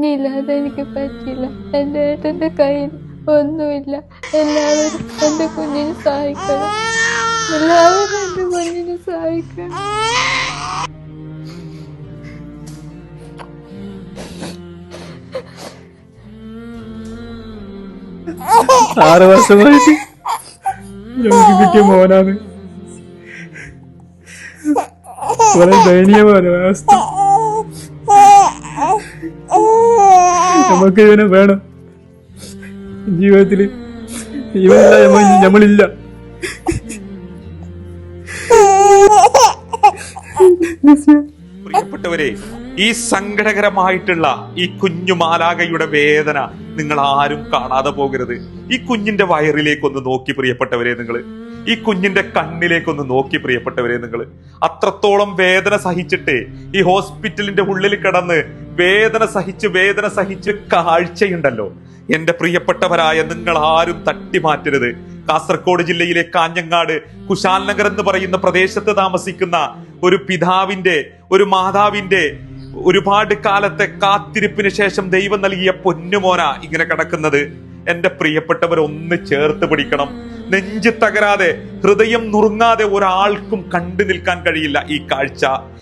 കുഞ്ഞില്ലാതെ എനിക്ക് പറ്റില്ല. എൻ്റെ ഏട്ടൻ്റെ കയ്യിൽ ഒന്നുമില്ല. എല്ലാവരും എൻ്റെ കുഞ്ഞിനെ സഹായിക്കണം. എല്ലാവരും എൻ്റെ കുഞ്ഞിനെ സഹായിക്കണം. 6 വർഷമായിട്ട് ഞങ്ങൾക്ക് കിട്ടിയ മോനാണ്. വളരെ ദയനീയമാണ് അവസ്ഥ. നമുക്ക് ഇവനെ വേണം ജീവിതത്തില്. ഇവനില്ല നമ്മളില്ല. പ്രിയപ്പെട്ടവരെ, ഈ സങ്കടകരമായിട്ടുള്ള ഈ കുഞ്ഞു മാലാഖയുടെ വേദന നിങ്ങൾ ആരും കാണാതെ പോകരുത്. ഈ കുഞ്ഞിന്റെ വയറിലേക്കൊന്ന് നോക്കി പ്രിയപ്പെട്ടവരെ നിങ്ങൾ, ഈ കുഞ്ഞിന്റെ കണ്ണിലേക്കൊന്ന് നോക്കി പ്രിയപ്പെട്ടവരെ നിങ്ങൾ. അത്രത്തോളം വേദന സഹിച്ചിട്ട് ഈ ഹോസ്പിറ്റലിന്റെ ഉള്ളിൽ കിടന്ന് വേദന സഹിച്ച് കാഴ്ചയുണ്ടല്ലോ. എന്റെ പ്രിയപ്പെട്ടവരായ നിങ്ങൾ ആരും തട്ടിമാറ്റരുത്. കാസർഗോഡ് ജില്ലയിലെ കാഞ്ഞങ്ങാട് കുശാൽ നഗർ എന്ന് പറയുന്ന പ്രദേശത്ത് താമസിക്കുന്ന ഒരു പിതാവിന്റെ, ഒരു മാതാവിന്റെ ഒരുപാട് കാലത്തെ കാത്തിരിപ്പിന് ശേഷം ദൈവം നൽകിയ പൊന്നുമോന ഇങ്ങനെ കിടക്കുന്നത്. എന്റെ പ്രിയപ്പെട്ടവർ ഒന്ന് ചേർത്ത് പിടിക്കണം. നെഞ്ച് തകരാതെ, ഹൃദയം നുറുങ്ങാതെ ഒരാൾക്കും കണ്ടു നിൽക്കാൻ കഴിയില്ല ഈ കാഴ്ച.